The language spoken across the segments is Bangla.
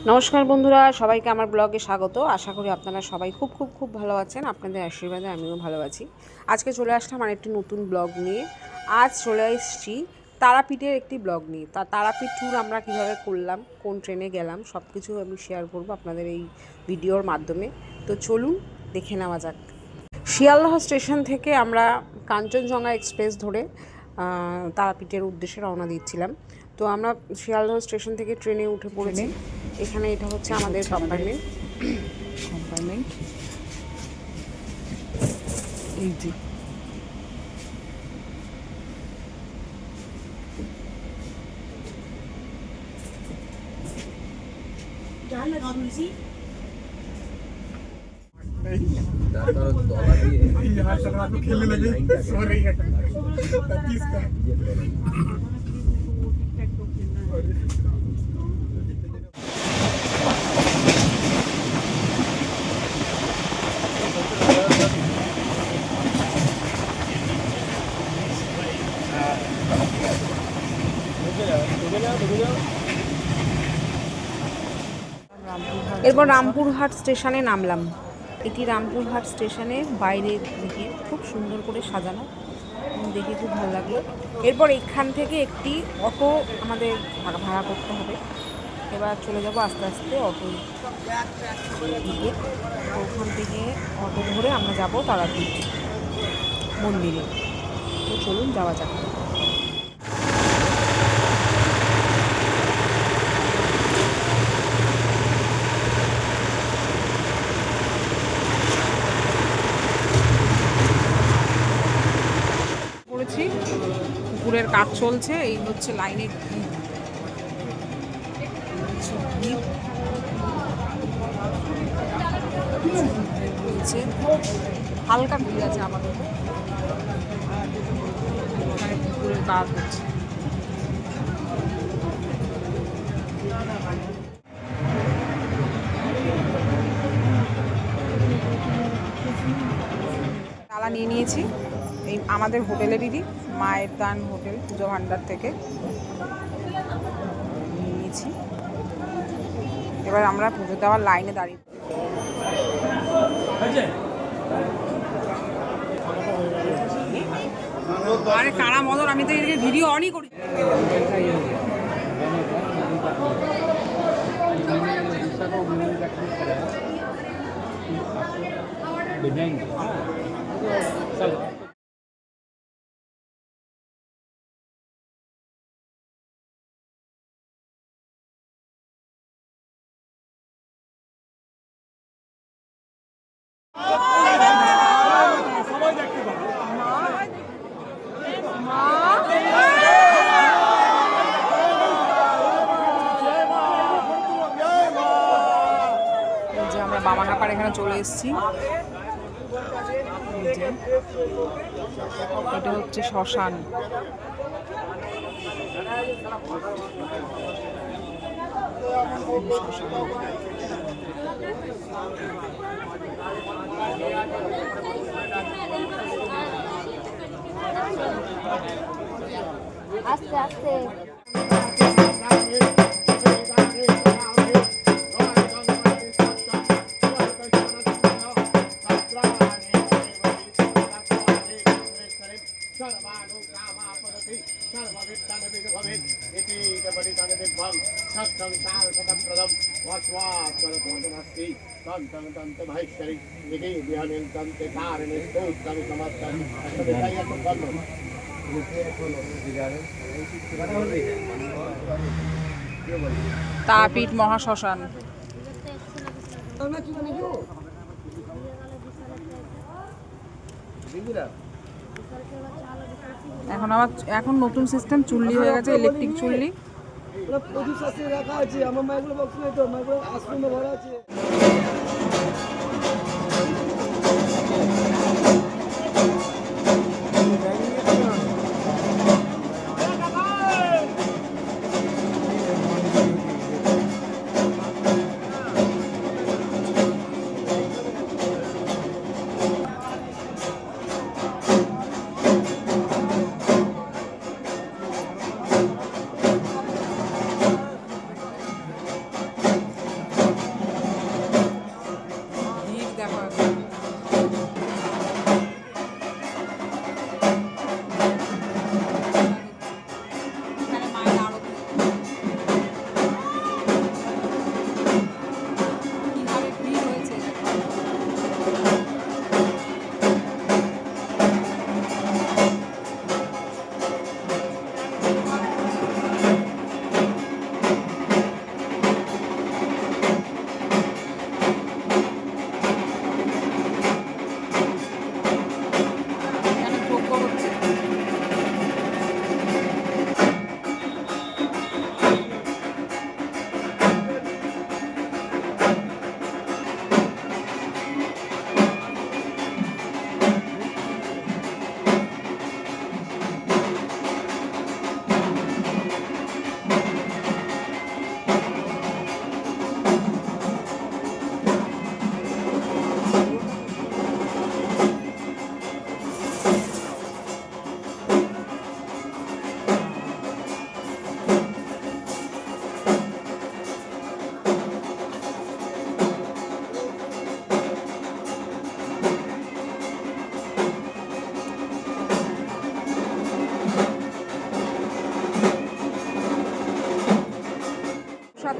নমস্কার বন্ধুরা, সবাইকে আমার ব্লগে স্বাগত। আশা করি আপনারা সবাই খুব খুব খুব ভালো আছেন। আপনাদের আশীর্বাদে আমিও ভালো আছি। আজকে চলে আসলাম আর একটি নতুন ব্লগ নিয়ে। আজ চলে এসেছি তারাপীঠের একটি ব্লগ নিয়ে। তারাপীঠ ট্যুর আমরা কীভাবে করলাম, কোন ট্রেনে গেলাম, সব কিছু আমি শেয়ার করব আপনাদের এই ভিডিওর মাধ্যমে। তো চলুন দেখে নেওয়া যাক। শিয়ালদহ স্টেশন থেকে আমরা কাঞ্চনজঙ্ঘা এক্সপ্রেস ধরে তারাপীঠের উদ্দেশ্যে রওনা দিচ্ছিলাম। তো আমরা শিয়ালদহ স্টেশন থেকে ট্রেনে উঠে পড়েছি। এখানে এটা হচ্ছে আমাদের কম্পার্টমেন্ট। এই যে এরপর রামপুরহাট স্টেশনে নামলাম। এটি রামপুরহাট স্টেশনের বাইরের দিকে খুব সুন্দর করে সাজানো, দেখে খুব ভালো লাগলো। এরপর এখান থেকে একটি অটো আমাদের ভাড়া করতে হবে। এবার চলে যাব আস্তে আস্তে অটো দিকে। ওখান থেকে অটো ধরে আমরা যাব তারাপীঠ মন্দিরে। তো চলুন যাওয়া যাক। পুকুরের কাজ চলছে, এই হচ্ছে লাইনের হালকা ভিড় আছে আমাদের। এখানে পুকুরের কাজ হচ্ছে। তালা নিয়ে নিয়েছি এই আমাদের হোটেলেরই, মায়ের দান হোটেল পুজো ভান্ডার থেকে নিয়ে নিয়েছি। এবার আমরা পুজো দেওয়ার লাইনে দাঁড়িয়ে। আরে কারা মদন, আমি তো এদিকে ভিডিও অনই করি। আমরা বামানাপাড় এখানে চলে এসেছি। এটা হচ্ছে শ্মশান। আস্তে আস্তে তারাপীঠ মহাশ্মশান। এখন নতুন সিস্টেম চুল্লি হয়ে গেছে, ইলেকট্রিক চুল্লি। রাখা আছে আমার মাইক্রো বক্স নেই তো, মাইক্রো আশ্রমে ভরা আছে।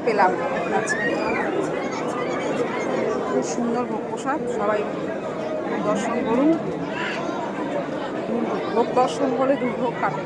পেলাম। খুব সুন্দর ভোগ প্রসাদ, সবাই দর্শন করুন। ভোগ দর্শন করে দুর্ভোগ কাটে।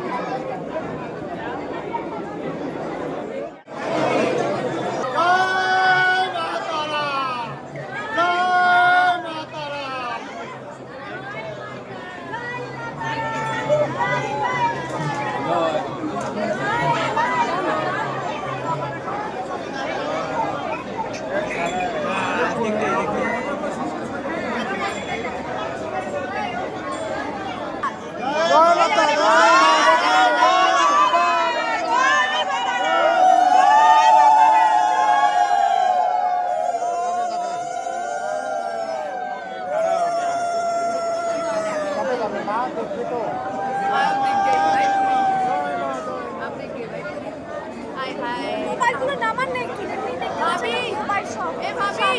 মোবাইলগুলো নামান নেই কি ভাবি মোবাইল সব এ ভাবি